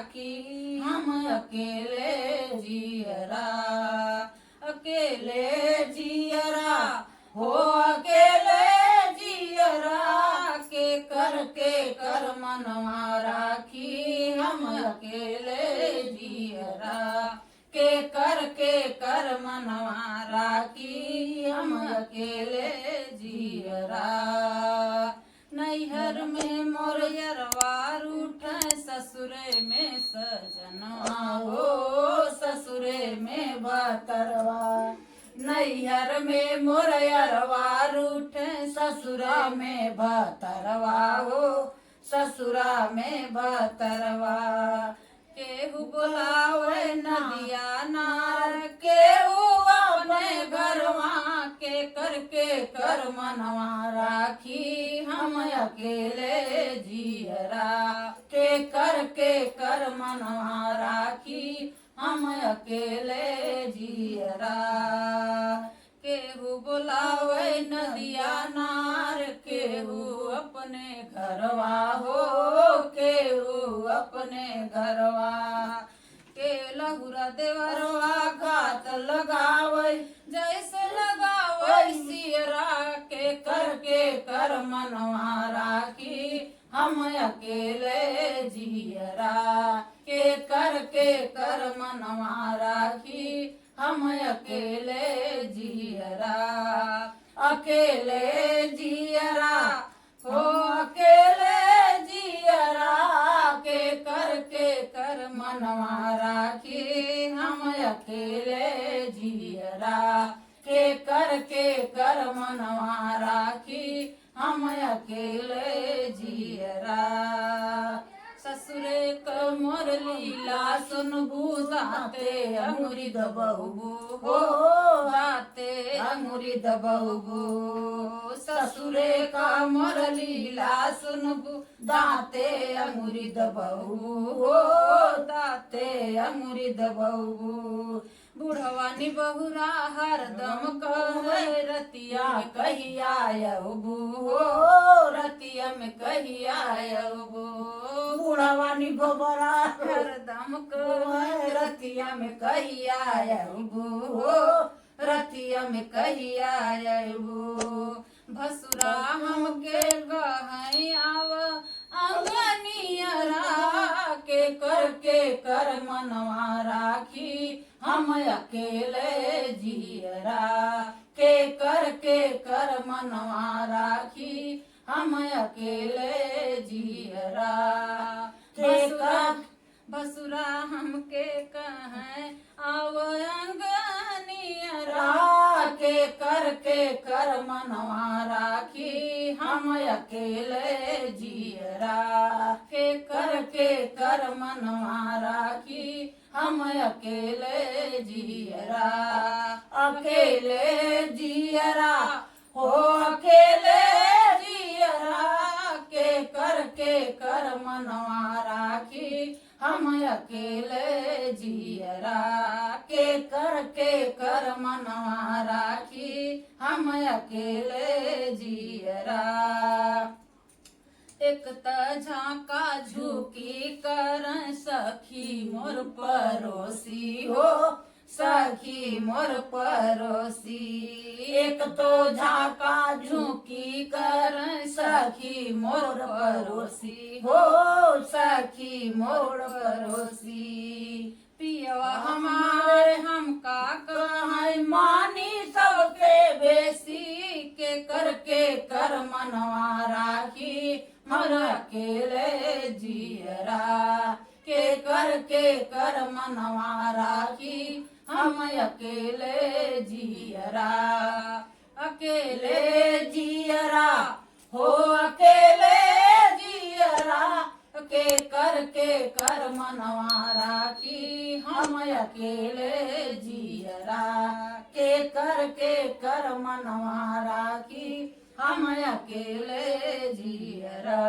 राखी हम अकेले जियरा। अकेले जियरा हो अकेले जियरा के कर मनवा राखी हम अकेले जियरा। के कर मनवा राखी हम अकेले जियरा। नैहर में मोर यरवा रूठे ससुरे में सजनवा हो ससुरे में बतरवा। नैहर में मोर यरवा रूठे ससुरा में बतरवा हो ससुरा में बतरवा। केहू बुलावे नदिया नार केहू अपने घरवा के कर मनवा राखी हम अकेले जियरा। के कर मनवा राखी हम अकेले जियरा। केहू बुलावे नदिया नार केहू अपने घरवा हो केहू अपने घरवा। के लहुरा देवरवा घात लगावे जैसे लगावे सियरा। के कर मनवा राखी हम अकेले जियरा। के कर मनवा राखी हम अकेले जियरा। अकेले जियरा हो अकेले जियरा। के कर मनवा राखी हम अकेले जियरा। के कर मनवा राखी हम अकेले जियरा। ससुरे क मोर लीला सुनबू दाते अंगुरी दबहबू हो दाते अंगुरी दबहबू। ससुरे का मोर लीला सुनबू दाते अंगुरी दबहबू हो दाते अंगुरी दबहबू। बुढ़वानी बहुरा हरदम कहे रतिया में कहिया आयबू हो रतिया में कहिया आयबू। बुढ़वानी बहुरा हरदम कहे रतिया में कहिया आयबू हो रतिया में कहिया आयबू। भसुरा हमके गहई आव अंगनियरा। के कर मनवा राखी हम अकेले जियरा। के कर मनवा राखी हम अकेले जियरा। भसुरा हमके कहें आव अंगनियरा। के कर मनवा राखी हम अकेले जियरा। के कर मनवा राखी हम अकेले जियरा। अकेले जियरा हो अकेले जियरा। के कर मनवा राखी हम अकेले जियरा। के कर मनवा राखी हम अकेले जियरा। एक त झांका झुकी कर सखी मोर परोसी हो सखी मोर परोसी। एक तो झांका झुकी कर सखी मोर परोसी हो सखी मोर परोसी। पियवा हमारे हम का कहे मानी सबके बेसी। के कर मनवा राखी हम अकेले जियरा। के कर मनवा राखी हम अकेले जियरा। अकेले जियरा हो अकेले जियरा। के कर मनवा राखी हम अकेले जियरा। के कर मनवा राखी हम अकेले जियरा।